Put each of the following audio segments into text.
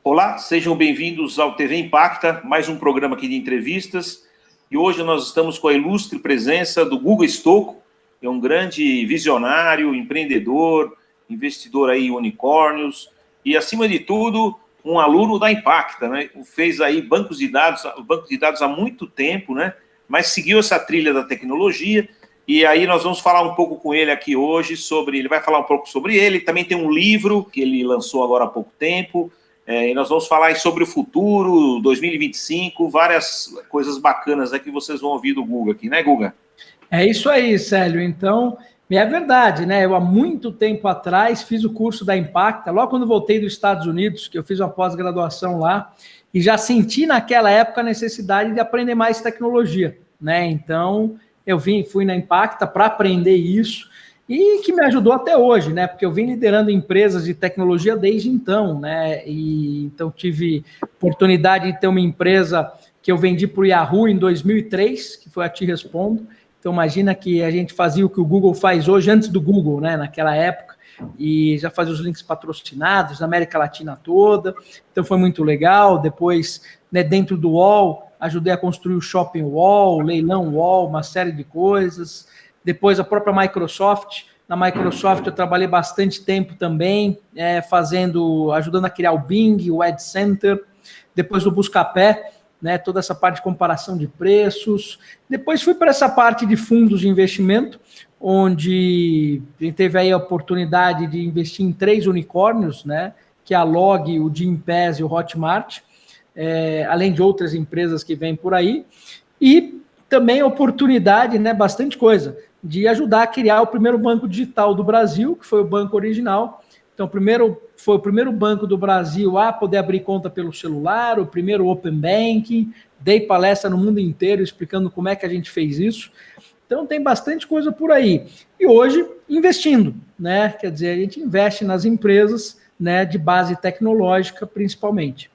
Olá, sejam bem-vindos ao TV Impacta, mais um programa aqui de entrevistas. E hoje nós estamos com a ilustre presença do Guga Stocco, que é um grande visionário, empreendedor, investidor aí em unicórnios e, acima de tudo, um aluno da Impacta, né? Fez aí banco de dados há muito tempo, né? Mas seguiu essa trilha da tecnologia. E aí nós vamos falar um pouco com ele aqui hoje ele vai falar um pouco sobre ele. Também tem um livro que ele lançou agora há pouco tempo. E nós vamos falar aí sobre o futuro, 2025, várias coisas bacanas que vocês vão ouvir do Guga aqui, né, Guga? É isso aí, Célio. Então, é verdade, né? Eu, há muito tempo atrás, fiz o curso da Impacta, logo quando voltei dos Estados Unidos, que eu fiz uma pós-graduação lá, e já senti naquela época a necessidade de aprender mais tecnologia, né? Então, eu fui na Impacta para aprender isso, e que me ajudou até hoje, né? Porque eu vim liderando empresas de tecnologia desde então, né? E então tive oportunidade de ter uma empresa que eu vendi para o Yahoo em 2003, que foi a Te Respondo. Então imagina que a gente fazia o que o Google faz hoje antes do Google, né? Naquela época, e já fazia os links patrocinados na América Latina toda. Então foi muito legal. Depois, né, dentro do UOL, ajudei a construir o Shopping UOL, o Leilão UOL, uma série de coisas. Depois a própria Microsoft. Na Microsoft eu trabalhei bastante tempo também, ajudando a criar o Bing, o Ad Center. Depois do Buscapé, né, toda essa parte de comparação de preços. Depois fui para essa parte de fundos de investimento, onde a gente teve aí a oportunidade de investir em 3 unicórnios, né, que é a Log, o Gympass e o Hotmart, além de outras empresas que vêm por aí. E também a oportunidade, né, bastante coisa, de ajudar a criar o primeiro banco digital do Brasil, que foi o Banco Original. Então, foi o primeiro banco do Brasil a poder abrir conta pelo celular, o primeiro Open Banking, dei palestra no mundo inteiro explicando como é que a gente fez isso. Então, tem bastante coisa por aí. E hoje, investindo, né? Quer dizer, a gente investe nas empresas, né, de base tecnológica, principalmente.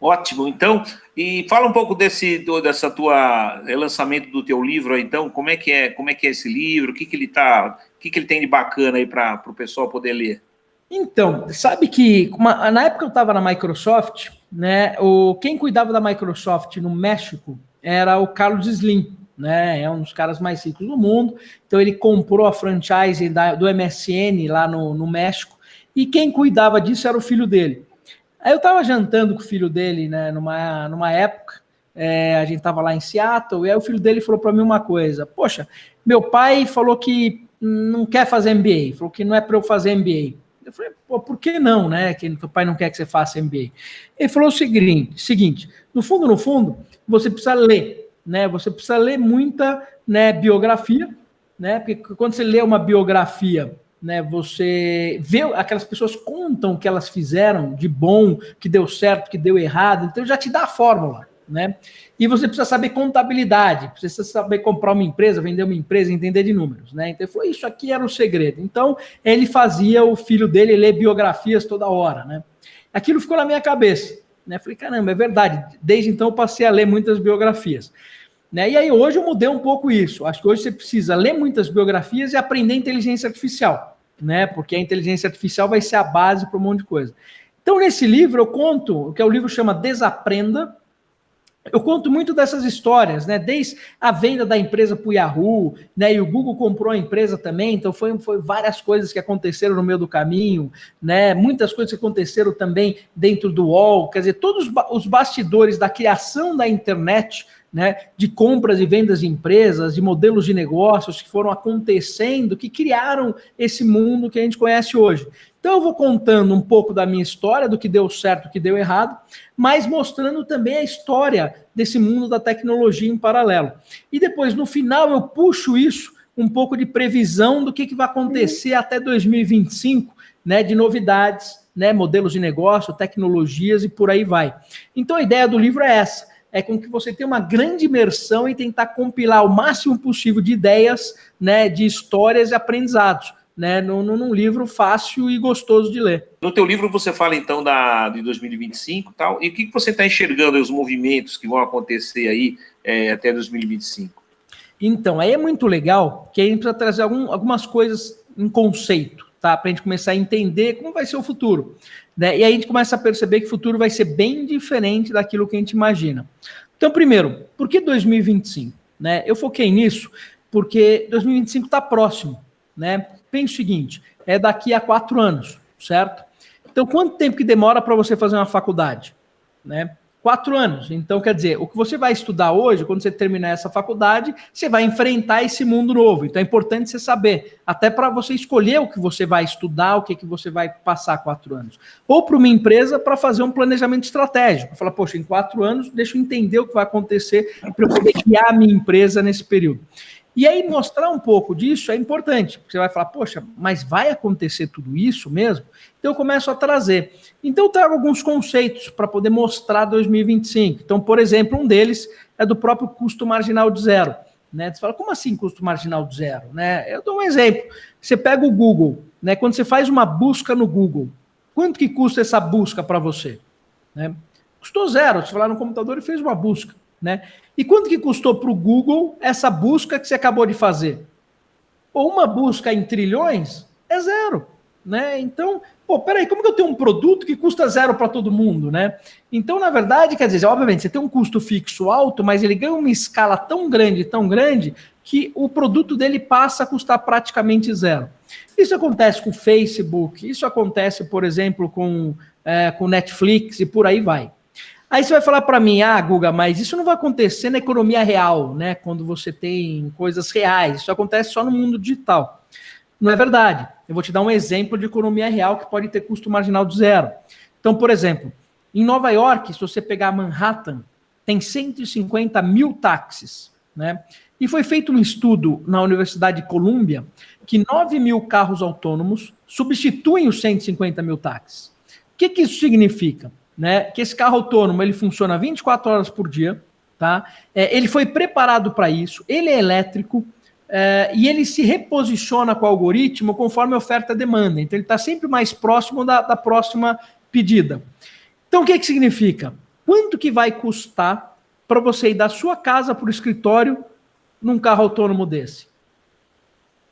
Ótimo, então, e fala um pouco dessa tua lançamento do teu livro, então, como é que é esse livro, o que ele tem de bacana aí para o pessoal poder ler? Então, sabe que na época eu estava na Microsoft, né? Quem cuidava da Microsoft no México era o Carlos Slim, né? É um dos caras mais ricos do mundo. Então ele comprou a franchise do MSN lá no México, e quem cuidava disso era o filho dele. Aí eu estava jantando com o filho dele, né, numa época, a gente estava lá em Seattle, e aí o filho dele falou para mim uma coisa: poxa, meu pai falou que não quer fazer MBA, falou que não é para eu fazer MBA. Eu falei, pô, por que não, né, que teu pai não quer que você faça MBA? Ele falou o seguinte, no fundo, você precisa ler, né, você precisa ler muita, né, biografia, né, porque quando você lê uma biografia, né, você vê, aquelas pessoas contam o que elas fizeram de bom, que deu certo, que deu errado, então já te dá a fórmula, né? E você precisa saber contabilidade, precisa saber comprar uma empresa, vender uma empresa, entender de números, né? Então foi isso aqui, era o segredo. Então ele fazia o filho dele ler biografias toda hora, né? Aquilo ficou na minha cabeça, né? Falei, caramba, é verdade. Desde então eu passei a ler muitas biografias. Né? E aí hoje eu mudei um pouco isso. Acho que hoje você precisa ler muitas biografias e aprender inteligência artificial, né? Porque a inteligência artificial vai ser a base para um monte de coisa. Então, nesse livro, eu conto, o que o livro chama Desaprenda. Eu conto muito dessas histórias, né? Desde a venda da empresa para o Yahoo, né? E o Google comprou a empresa também, então foi várias coisas que aconteceram no meio do caminho, né? Muitas coisas que aconteceram também dentro do UOL, quer dizer, todos os bastidores da criação da internet, né, de compras e vendas de empresas, de modelos de negócios que foram acontecendo, que criaram esse mundo que a gente conhece hoje. Então eu vou contando um pouco da minha história, do que deu certo, do que deu errado, mas mostrando também a história desse mundo da tecnologia em paralelo. E depois, no final, eu puxo isso, um pouco de previsão do que vai acontecer até 2025, né, de novidades, né, modelos de negócio, tecnologias e por aí vai. Então a ideia do livro é essa, é com que você tenha uma grande imersão e tentar compilar o máximo possível de ideias, né, de histórias e aprendizados, né, num livro fácil e gostoso de ler. No teu livro você fala então de 2025 e tal, e o que você está enxergando aí, os movimentos que vão acontecer aí até 2025? Então, aí é muito legal que a gente precisa trazer algumas coisas em conceito, tá? Para a gente começar a entender como vai ser o futuro, né? E aí a gente começa a perceber que o futuro vai ser bem diferente daquilo que a gente imagina. Então, primeiro, por que 2025? Né? Eu foquei nisso porque 2025 está próximo, né? Pensa o seguinte, é daqui a 4 anos, certo? Então, quanto tempo que demora para você fazer uma faculdade? Né? 4 anos. Então, quer dizer, o que você vai estudar hoje, quando você terminar essa faculdade, você vai enfrentar esse mundo novo. Então, é importante você saber, até para você escolher o que você vai estudar, o que você vai passar 4 anos. Ou para uma empresa, para fazer um planejamento estratégico. Falar, poxa, em 4 anos, deixa eu entender o que vai acontecer para eu poder guiar a minha empresa nesse período. E aí, mostrar um pouco disso é importante, porque você vai falar, poxa, mas vai acontecer tudo isso mesmo? Então, eu começo a trazer. Então, eu trago alguns conceitos para poder mostrar 2025. Então, por exemplo, um deles é do próprio custo marginal de zero. Né? Você fala, como assim custo marginal de zero? Né? Eu dou um exemplo. Você pega o Google, né? Quando você faz uma busca no Google, quanto que custa essa busca para você? Né? Custou zero. Você foi lá no computador e fez uma busca. Né? E quanto que custou para o Google essa busca que você acabou de fazer? Ou uma busca em trilhões é zero. Né? Então, peraí, como que eu tenho um produto que custa zero para todo mundo, né? Então, na verdade, quer dizer, obviamente, você tem um custo fixo alto, mas ele ganha uma escala tão grande, que o produto dele passa a custar praticamente zero. Isso acontece com o Facebook, isso acontece, por exemplo, com Netflix e por aí vai. Aí você vai falar para mim, Guga, mas isso não vai acontecer na economia real, né? Quando você tem coisas reais, isso acontece só no mundo digital. Não é verdade. Eu vou te dar um exemplo de economia real que pode ter custo marginal de zero. Então, por exemplo, em Nova York, se você pegar Manhattan, tem 150 mil táxis, né? E foi feito um estudo na Universidade de Colômbia que 9 mil carros autônomos substituem os 150 mil táxis. O que isso significa? Né? Que esse carro autônomo ele funciona 24 horas por dia, tá? Ele foi preparado para isso, ele é elétrico, e ele se reposiciona com o algoritmo conforme a oferta e demanda. Então, ele está sempre mais próximo da próxima pedida. Então, o que significa? Quanto que vai custar para você ir da sua casa para o escritório num carro autônomo desse?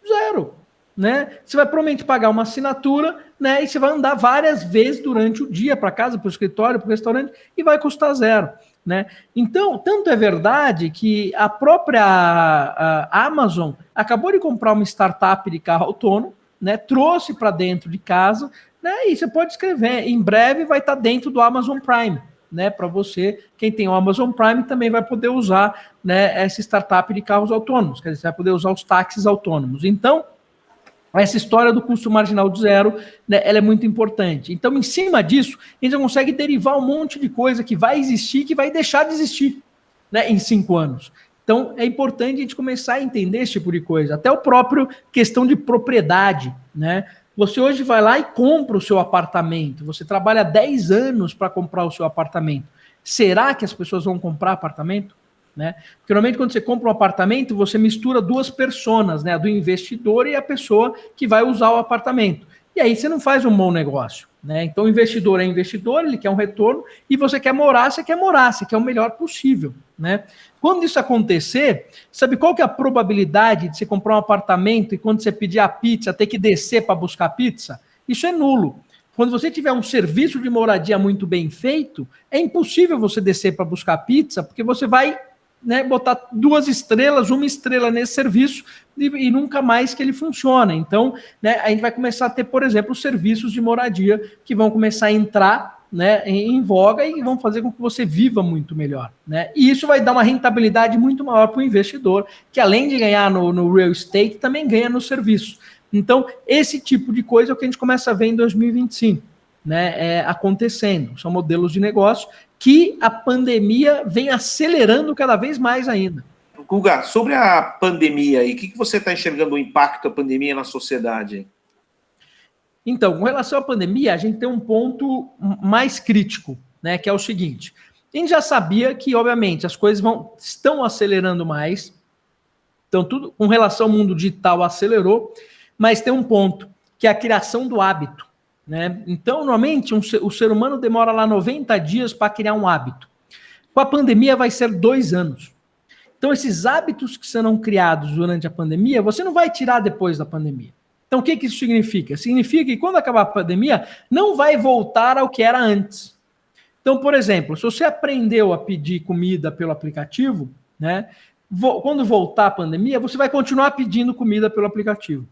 Zero. Né? Você vai provavelmente pagar uma assinatura, né? E você vai andar várias vezes durante o dia para casa, para o escritório, para o restaurante, e vai custar zero. Né? Então, tanto é verdade que a própria Amazon acabou de comprar uma startup de carro autônomo, né? Trouxe para dentro de casa, né? E você pode escrever, em breve vai estar dentro do Amazon Prime, né? Para você, quem tem o Amazon Prime também vai poder usar, né, essa startup de carros autônomos, quer dizer, você vai poder usar os táxis autônomos. Então, essa história do custo marginal de zero, né, ela é muito importante. Então, em cima disso, a gente consegue derivar um monte de coisa que vai existir, que vai deixar de existir, né, em 5 anos. Então, é importante a gente começar a entender esse tipo de coisa. Até o próprio questão de propriedade, né? Você hoje vai lá e compra o seu apartamento. Você trabalha 10 anos para comprar o seu apartamento. Será que as pessoas vão comprar apartamento? Né? Porque normalmente quando você compra um apartamento, você mistura duas personas, né? A do investidor e a pessoa que vai usar o apartamento. E aí você não faz um bom negócio. Né? Então o investidor é investidor, ele quer um retorno, e você quer morar, você quer o melhor possível. Né? Quando isso acontecer, sabe qual que é a probabilidade de você comprar um apartamento e quando você pedir a pizza, ter que descer para buscar a pizza? Isso é nulo. Quando você tiver um serviço de moradia muito bem feito, é impossível você descer para buscar pizza, porque você vai, né, botar 2 estrelas, 1 estrela nesse serviço e nunca mais que ele funcione. Então, né, a gente vai começar a ter, por exemplo, os serviços de moradia que vão começar a entrar, né, em voga e vão fazer com que você viva muito melhor. Né? E isso vai dar uma rentabilidade muito maior para o investidor, que além de ganhar no real estate, também ganha no serviço. Então, esse tipo de coisa é o que a gente começa a ver em 2025, né, acontecendo. São modelos de negócio que a pandemia vem acelerando cada vez mais ainda. Guga, sobre a pandemia, o que você está enxergando o impacto da pandemia na sociedade? Então, com relação à pandemia, a gente tem um ponto mais crítico, né, que é o seguinte. A gente já sabia que, obviamente, as coisas estão acelerando mais. Então, tudo com relação ao mundo digital acelerou, mas tem um ponto, que é a criação do hábito. Né? Então, normalmente, o ser humano demora lá 90 dias para criar um hábito. Com a pandemia vai ser 2 anos. Então, esses hábitos que serão criados durante a pandemia, você não vai tirar depois da pandemia. Então, o que isso significa? Significa que quando acabar a pandemia, não vai voltar ao que era antes. Então, por exemplo, se você aprendeu a pedir comida pelo aplicativo, né, quando voltar a pandemia, você vai continuar pedindo comida pelo aplicativo.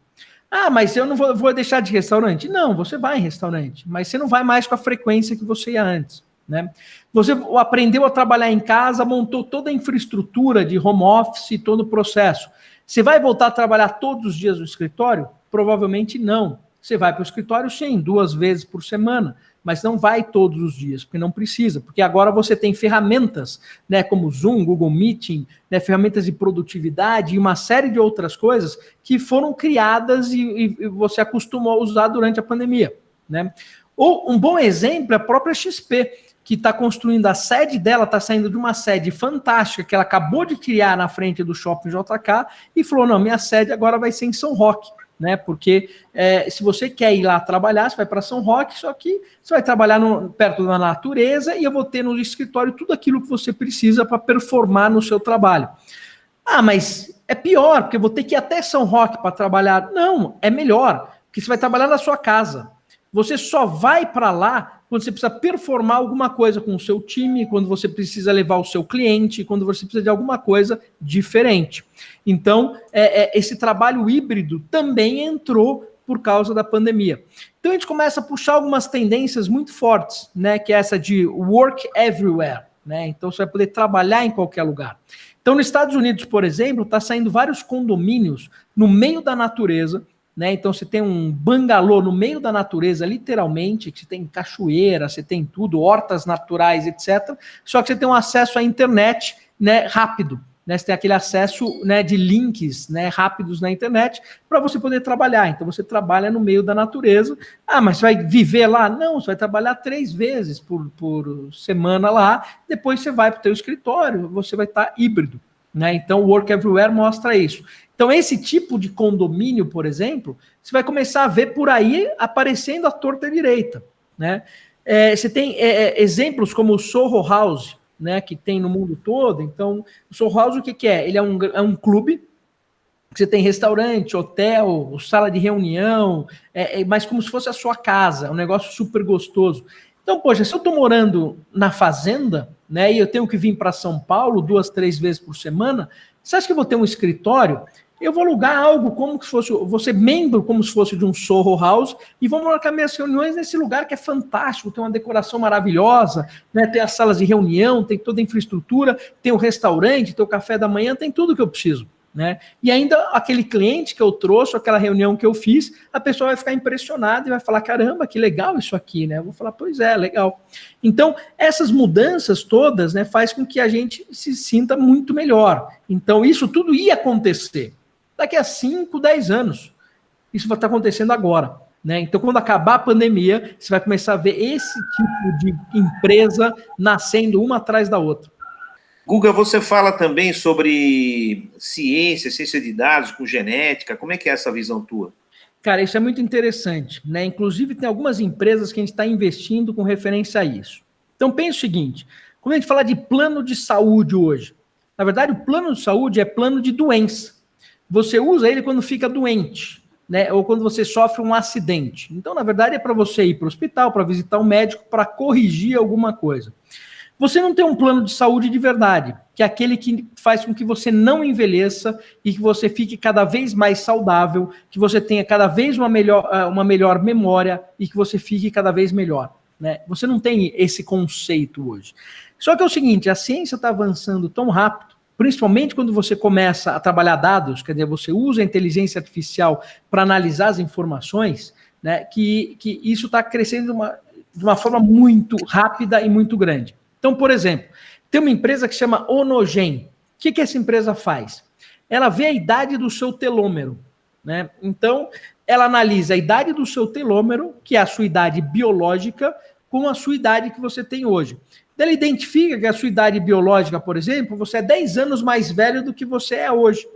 Ah, mas eu não vou deixar de ir em restaurante. Não, você vai em restaurante, mas você não vai mais com a frequência que você ia antes. Né? Você aprendeu a trabalhar em casa, montou toda a infraestrutura de home office, todo o processo. Você vai voltar a trabalhar todos os dias no escritório? Provavelmente não. Você vai para o escritório, sim, 2 vezes por semana, mas não vai todos os dias, porque não precisa, porque agora você tem ferramentas, né, como Zoom, Google Meeting, né, ferramentas de produtividade e uma série de outras coisas que foram criadas e você acostumou a usar durante a pandemia. Né? Ou um bom exemplo é a própria XP, que está construindo a sede dela, está saindo de uma sede fantástica que ela acabou de criar na frente do Shopping JK e falou, não, minha sede agora vai ser em São Roque. Né? Porque se você quer ir lá trabalhar, você vai para São Roque, só que você vai trabalhar perto da natureza e eu vou ter no escritório tudo aquilo que você precisa para performar no seu trabalho. Ah, mas é pior, porque eu vou ter que ir até São Roque para trabalhar. Não, é melhor, porque você vai trabalhar na sua casa. Você só vai para lá quando você precisa performar alguma coisa com o seu time, quando você precisa levar o seu cliente, quando você precisa de alguma coisa diferente. Então, esse trabalho híbrido também entrou por causa da pandemia. Então, a gente começa a puxar algumas tendências muito fortes, né, que é essa de work everywhere. Né? Então, você vai poder trabalhar em qualquer lugar. Então, nos Estados Unidos, por exemplo, está saindo vários condomínios no meio da natureza. Né? Então você tem um bangalô no meio da natureza, literalmente, que você tem cachoeira, você tem tudo, hortas naturais, etc. Só que você tem um acesso à internet, né, rápido. Né? Você tem aquele acesso, né, de links, né, rápidos na internet para você poder trabalhar. Então você trabalha no meio da natureza. Ah, mas você vai viver lá? Não, você vai trabalhar 3 vezes por semana lá, depois você vai para o teu escritório, você vai estar híbrido. Né? Então o Work Everywhere mostra isso. Então, esse tipo de condomínio, por exemplo, você vai começar a ver por aí aparecendo à torta e à direita. Né? Você tem exemplos como o Soho House, né, que tem no mundo todo. Então, o Soho House, o que é? Ele é um clube, que você tem restaurante, hotel, sala de reunião, mas como se fosse a sua casa, um negócio super gostoso. Então, poxa, se eu estou morando na fazenda, né, e eu tenho que vir para São Paulo 2, 3 vezes por semana, você acha que eu vou ter um escritório? Eu vou alugar algo como se fosse, vou ser membro como se fosse de um Soho House e vou marcar minhas reuniões nesse lugar que é fantástico, tem uma decoração maravilhosa, né, tem as salas de reunião, tem toda a infraestrutura, tem o restaurante, tem o café da manhã, tem tudo que eu preciso. Né? E ainda aquele cliente que eu trouxe, aquela reunião que eu fiz, a pessoa vai ficar impressionada e vai falar, caramba, que legal isso aqui, né? Eu vou falar, pois é, legal. Então, essas mudanças todas, né, faz com que a gente se sinta muito melhor. Então, isso tudo ia acontecer daqui a 5, 10 anos. Isso vai estar acontecendo agora. Né? Então, quando acabar a pandemia, você vai começar a ver esse tipo de empresa nascendo uma atrás da outra. Guga, você fala também sobre ciência de dados, com genética. Como é que é essa visão tua? Cara, isso é muito interessante. Né? Inclusive, tem algumas empresas que a gente está investindo com referência a isso. Então, pense o seguinte, quando a gente fala de plano de saúde hoje, na verdade, o plano de saúde é plano de doença. Você usa ele quando fica doente, né? Ou quando você sofre um acidente. Então, na verdade, é para você ir para o hospital, para visitar um médico, para corrigir alguma coisa. Você não tem um plano de saúde de verdade, que é aquele que faz com que você não envelheça e que você fique cada vez mais saudável, que você tenha cada vez uma melhor memória e que você fique cada vez melhor. Né? Você não tem esse conceito hoje. Só que é o seguinte, a ciência está avançando tão rápido, principalmente quando você começa a trabalhar dados, quer dizer, você usa a inteligência artificial para analisar as informações, né, que isso está crescendo de uma forma muito rápida e muito grande. Então, por exemplo, tem uma empresa que chama Onogen. O que essa empresa faz? Ela vê a idade do seu telômero. Né? Então, ela analisa a idade do seu telômero, que é a sua idade biológica, com a sua idade que você tem hoje. Ela identifica que a sua idade biológica, por exemplo, você é 10 anos mais velho do que você é hoje.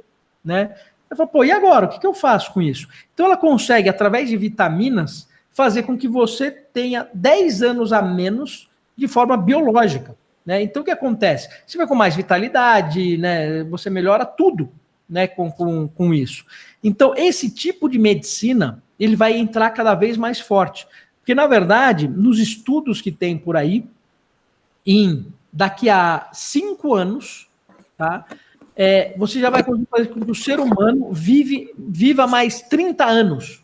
Né? Ela fala, pô, e agora? O que eu faço com isso? Então, ela consegue, através de vitaminas, fazer com que você tenha 10 anos a menos de forma biológica. né? Então, o que acontece? Você vai com mais vitalidade, né? Você melhora tudo, né? Com isso. Então, esse tipo de medicina, ele vai entrar cada vez mais forte. Porque, na verdade, nos estudos que tem por aí, daqui a 5 anos, tá? Você já vai conseguir fazer com que o ser humano viva mais 30 anos.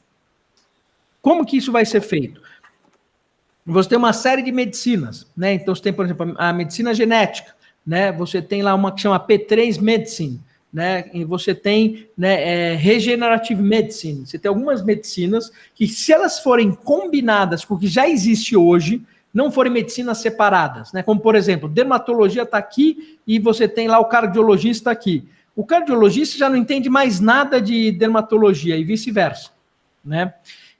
Como que isso vai ser feito? Você tem uma série de medicinas, né? Então você tem, por exemplo, a medicina genética, né? Você tem lá uma que chama P3 Medicine, né? E você tem, né, Regenerative Medicine. Você tem algumas medicinas que, se elas forem combinadas com o que já existe hoje, não forem medicinas separadas, né? Como, por exemplo, dermatologia está aqui e você tem lá o cardiologista aqui. O cardiologista já não entende mais nada de dermatologia e vice-versa, né?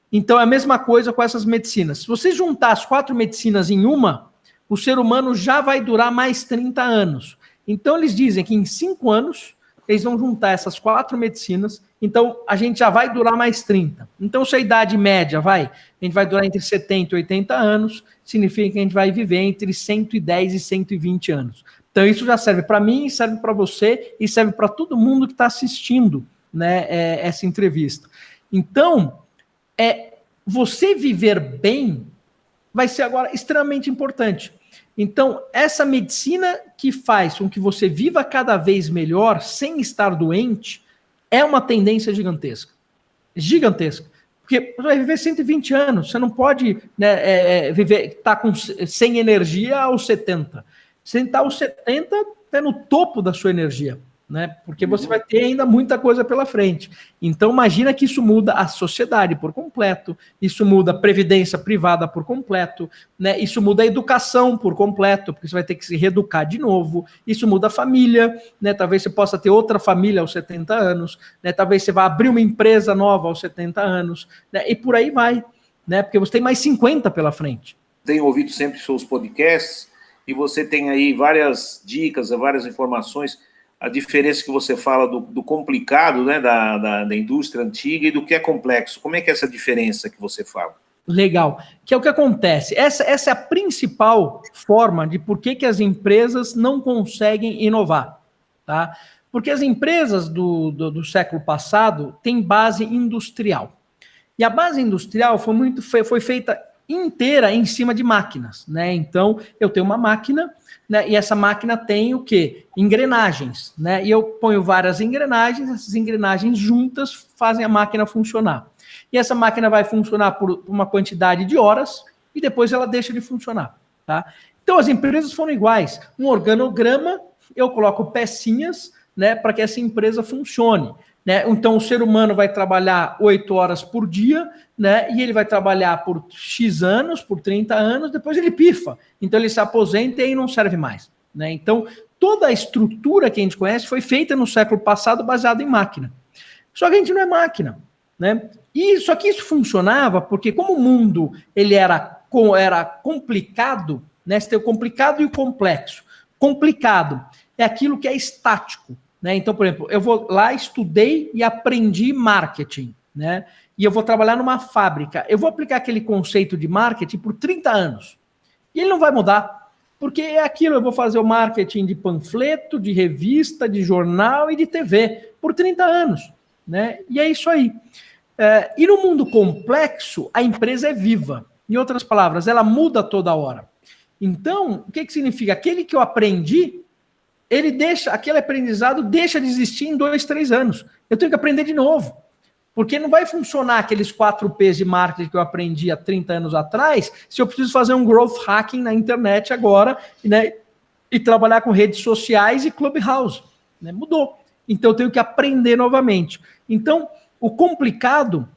Então, é a mesma coisa com essas medicinas. Se você juntar as 4 medicinas em uma, o ser humano já vai durar mais 30 anos. Então, eles dizem que em 5 anos, eles vão juntar essas 4 medicinas, então a gente já vai durar mais 30. Então, se a idade média a gente vai durar entre 70 e 80 anos, significa que a gente vai viver entre 110 e 120 anos. Então, isso já serve para mim, serve para você e serve para todo mundo que está assistindo, né, essa entrevista. Então, você viver bem vai ser agora extremamente importante. Então, essa medicina que faz com que você viva cada vez melhor, sem estar doente, é uma tendência gigantesca. Gigantesca. Porque você vai viver 120 anos, você não pode, né, estar sem energia aos 70. Você está aos 70, está no topo da sua energia, né? Porque você vai ter ainda muita coisa pela frente. Então, imagina que isso muda a sociedade por completo, isso muda a previdência privada por completo, né? Isso muda a educação por completo, porque você vai ter que se reeducar de novo, isso muda a família, né? Talvez você possa ter outra família aos 70 anos, né? Talvez você vá abrir uma empresa nova aos 70 anos, né? E por aí vai, né? Porque você tem mais 50 pela frente. Tenho ouvido sempre seus podcasts e você tem aí várias dicas, várias informações. A diferença que você fala do complicado, né, da indústria antiga e do que é complexo. Como é que é essa diferença que você fala? Legal. Que é o que acontece. Essa é a principal forma de por que as empresas não conseguem inovar, tá? Porque as empresas do século passado têm base industrial. E a base industrial foi feita inteira em cima de máquinas, né? Então, eu tenho uma máquina, né, e essa máquina tem o quê? Engrenagens, né? E eu ponho várias engrenagens, essas engrenagens juntas fazem a máquina funcionar. E essa máquina vai funcionar por uma quantidade de horas e depois ela deixa de funcionar, tá? Então, as empresas foram iguais. Um organograma, eu coloco pecinhas, né, para que essa empresa funcione. Né? Então, o ser humano vai trabalhar 8 horas por dia, né? E ele vai trabalhar por X anos, por 30 anos, depois ele pifa. Então, ele se aposenta e aí não serve mais. Né? Então, toda a estrutura que a gente conhece foi feita no século passado baseada em máquina. Só que a gente não é máquina. Né? Só que isso funcionava porque, como o mundo ele era complicado, né? Você tem o complicado e o complexo. Complicado é aquilo que é estático. Né? Então, por exemplo, eu vou lá, estudei e aprendi marketing, né? E eu vou trabalhar numa fábrica. Eu vou aplicar aquele conceito de marketing por 30 anos. E ele não vai mudar. Porque é aquilo, eu vou fazer o marketing de panfleto, de revista, de jornal e de TV por 30 anos. Né? E é isso aí. E no mundo complexo, a empresa é viva. Em outras palavras, ela muda toda hora. Então, o que significa? Aquele que eu aprendi, aquele aprendizado deixa de existir em 2, 3 anos. Eu tenho que aprender de novo. Porque não vai funcionar aqueles 4 P's de marketing que eu aprendi há 30 anos atrás, se eu preciso fazer um growth hacking na internet agora, né, e trabalhar com redes sociais e Clubhouse. Né? Mudou. Então eu tenho que aprender novamente. Então, o complicado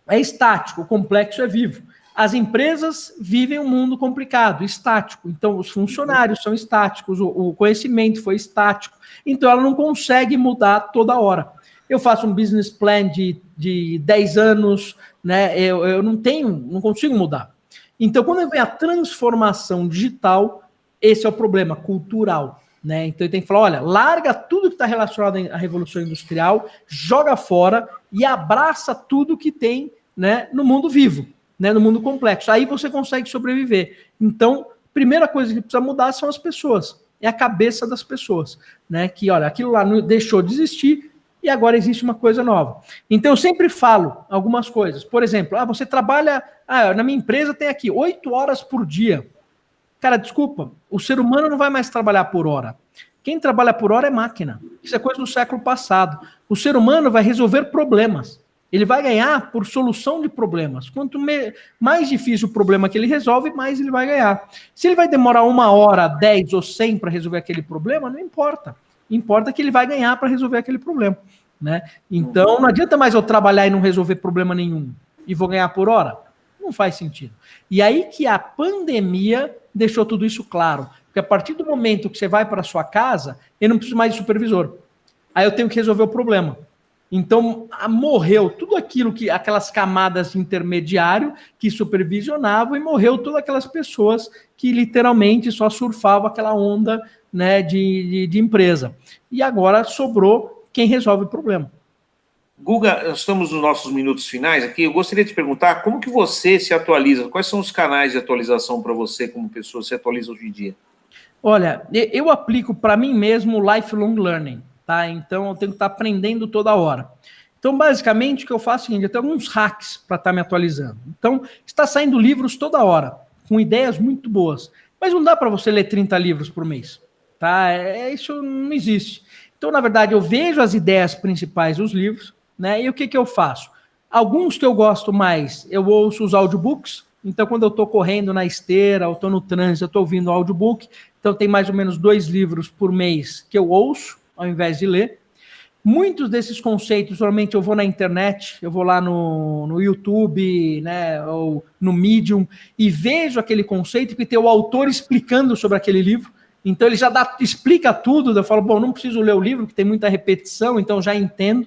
é estático, o complexo é vivo. As empresas vivem um mundo complicado, estático. Então, os funcionários são estáticos, o conhecimento foi estático. Então, ela não consegue mudar toda hora. Eu faço um business plan de 10 anos, né? Eu não consigo mudar. Então, quando vem a transformação digital, esse é o problema cultural. Né? Então, tem que falar, olha, larga tudo que está relacionado à Revolução Industrial, joga fora e abraça tudo que tem, né, no mundo vivo. Né, no mundo complexo. Aí você consegue sobreviver. Então, Primeira coisa que precisa mudar são as pessoas, é a cabeça das pessoas, né? Que, olha, aquilo lá deixou de existir e agora existe uma coisa nova. Então, eu sempre falo algumas coisas. Por exemplo, você trabalha... na minha empresa tem aqui 8 horas por dia. Cara, desculpa, o ser humano não vai mais trabalhar por hora. Quem trabalha por hora é máquina. Isso é coisa do século passado. O ser humano vai resolver problemas. Ele vai ganhar por solução de problemas. Quanto mais difícil o problema que ele resolve, mais ele vai ganhar. Se ele vai demorar 1 hora, 10 ou 100 para resolver aquele problema, não importa. Importa que ele vai ganhar para resolver aquele problema, né? Então, não adianta mais eu trabalhar e não resolver problema nenhum. E vou ganhar por hora. Não faz sentido. E aí que a pandemia deixou tudo isso claro. Porque a partir do momento que você vai para a sua casa, eu não preciso mais de supervisor. Aí eu tenho que resolver o problema. Então, morreu tudo aquilo aquelas camadas de intermediário que supervisionavam e morreu todas aquelas pessoas que literalmente só surfavam aquela onda, né, de empresa. E agora sobrou quem resolve o problema. Guga, nós estamos nos nossos minutos finais aqui. Eu gostaria de te perguntar como que você se atualiza? Quais são os canais de atualização para você como pessoa se atualiza hoje em dia? Olha, eu aplico para mim mesmo o lifelong learning, tá? Então eu tenho que estar aprendendo toda hora. Então, basicamente, o que eu faço é o seguinte, eu tenho alguns hacks para estar me atualizando. Então, está saindo livros toda hora, com ideias muito boas. Mas não dá para você ler 30 livros por mês, tá? Isso não existe. Então, na verdade, eu vejo as ideias principais dos livros, né? E o que eu faço? Alguns que eu gosto mais, eu ouço os audiobooks. Então, quando eu estou correndo na esteira, ou estou no trânsito, eu estou ouvindo o audiobook. Então, tem mais ou menos 2 livros por mês que eu ouço, ao invés de ler. Muitos desses conceitos, normalmente eu vou na internet, eu vou lá no YouTube, né, ou no Medium, e vejo aquele conceito que tem o autor explicando sobre aquele livro. Então, ele já explica tudo. Eu falo, bom, não preciso ler o livro, que tem muita repetição, então já entendo.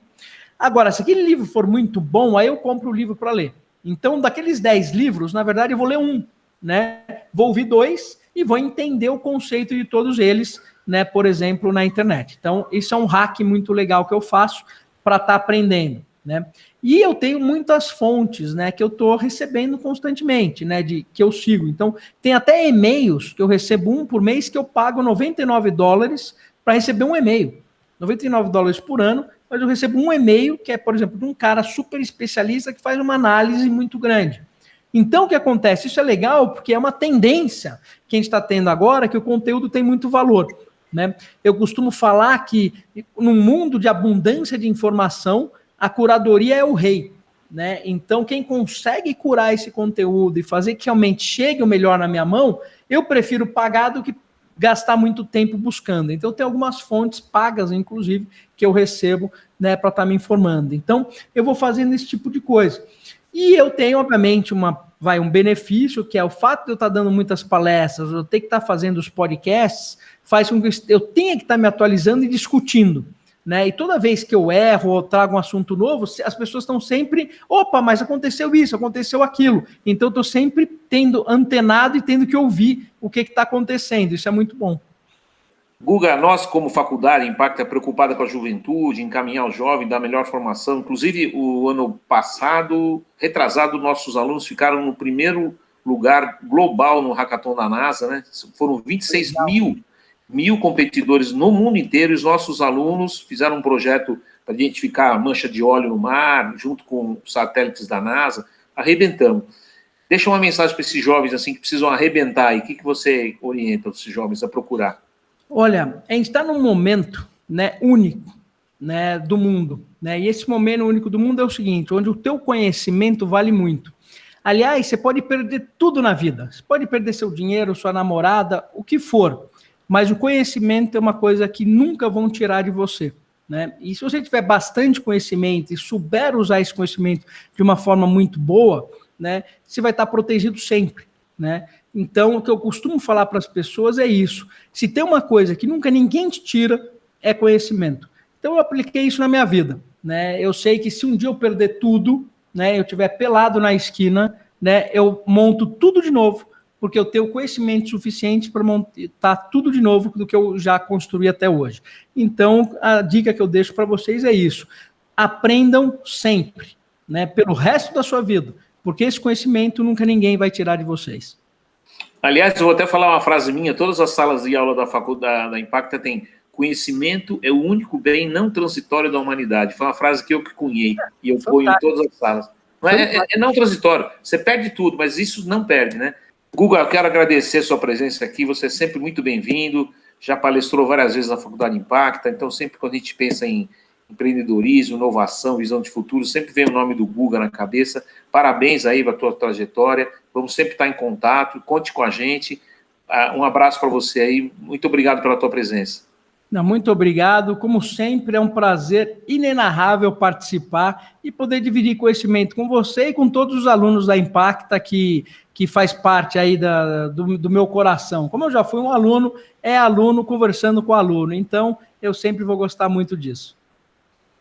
Agora, se aquele livro for muito bom, aí eu compro o livro para ler. Então, daqueles 10 livros, na verdade, eu vou ler 1, né? Vou ouvir 2 e vou entender o conceito de todos eles, né? Por exemplo, na internet. Então, isso é um hack muito legal que eu faço para estar aprendendo, né? E eu tenho muitas fontes, né? Que eu estou recebendo constantemente, né? Que eu sigo. Então, tem até e-mails que eu recebo 1 por mês que eu pago $99 para receber um e-mail. $99 por ano, mas eu recebo um e-mail que é, por exemplo, de um cara super especialista que faz uma análise muito grande. Então, o que acontece? Isso é legal porque é uma tendência que a gente está tendo agora, que o conteúdo tem muito valor, né? Eu costumo falar que, num mundo de abundância de informação, a curadoria é o rei, né? Então, quem consegue curar esse conteúdo e fazer que realmente chegue o melhor na minha mão, eu prefiro pagar do que gastar muito tempo buscando. Então, tem algumas fontes pagas, inclusive, que eu recebo, né, para estar me informando. Então, eu vou fazendo esse tipo de coisa. E eu tenho, obviamente, um benefício, que é o fato de eu estar dando muitas palestras, eu ter que estar fazendo os podcasts, faz com que eu tenha que estar me atualizando e discutindo, né? E toda vez que eu erro ou trago um assunto novo, as pessoas estão sempre, opa, mas aconteceu isso, aconteceu aquilo. Então, eu estou sempre tendo antenado e tendo que ouvir o que está acontecendo. Isso é muito bom. Guga, nós como faculdade, Impacta, é preocupada com a juventude, encaminhar o jovem, dar a melhor formação. Inclusive, o ano passado, retrasado, nossos alunos ficaram no primeiro lugar global no Hackathon da NASA, né? Foram 26 mil competidores no mundo inteiro, e os nossos alunos fizeram um projeto para identificar a mancha de óleo no mar, junto com satélites da NASA, arrebentamos. Deixa uma mensagem para esses jovens assim que precisam arrebentar, e o que você orienta esses jovens a procurar? Olha, a gente está num momento, né, único, né, do mundo, né? E esse momento único do mundo é o seguinte, onde o teu conhecimento vale muito. Aliás, você pode perder tudo na vida. Você pode perder seu dinheiro, sua namorada, o que for. Mas o conhecimento é uma coisa que nunca vão tirar de você, né? E se você tiver bastante conhecimento e souber usar esse conhecimento de uma forma muito boa, né, você vai estar protegido sempre, né? Então, o que eu costumo falar para as pessoas é isso. Se tem uma coisa que nunca ninguém te tira, é conhecimento. Então, eu apliquei isso na minha vida, né? Eu sei que se um dia eu perder tudo, né, eu estiver pelado na esquina, né, eu monto tudo de novo, porque eu tenho conhecimento suficiente para montar tudo de novo do que eu já construí até hoje. Então, a dica que eu deixo para vocês é isso. Aprendam sempre, né, pelo resto da sua vida, porque esse conhecimento nunca ninguém vai tirar de vocês. Aliás, eu vou até falar uma frase minha, todas as salas de aula da faculdade da Impacta tem conhecimento é o único bem não transitório da humanidade. Foi uma frase que eu que cunhei e eu ponho em todas as salas. Não é não transitório, você perde tudo, mas isso não perde, né? Guga, eu quero agradecer a sua presença aqui, você é sempre muito bem-vindo, já palestrou várias vezes na Faculdade Impacta, então sempre quando a gente pensa em empreendedorismo, inovação, visão de futuro, sempre vem o nome do Guga na cabeça. Parabéns aí pela tua trajetória, vamos sempre estar em contato, conte com a gente. Um abraço para você aí, muito obrigado pela tua presença. Não, muito obrigado. Como sempre, é um prazer inenarrável participar e poder dividir conhecimento com você e com todos os alunos da Impacta que faz parte aí do meu coração. Como eu já fui um aluno, é aluno conversando com aluno. Então, eu sempre vou gostar muito disso.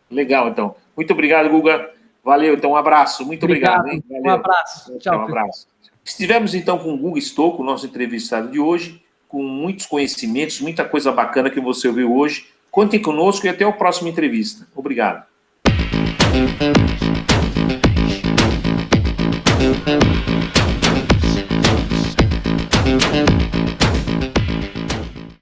Legal, então. Muito obrigado, Guga. Valeu, então, um abraço. Muito obrigado. Hein? Valeu. Um abraço. Tchau. Um abraço. Estivemos, então, com o Guga Stocco, nosso entrevistado de hoje, com muitos conhecimentos, muita coisa bacana que você ouviu hoje. Contem conosco e até a próxima entrevista. Obrigado.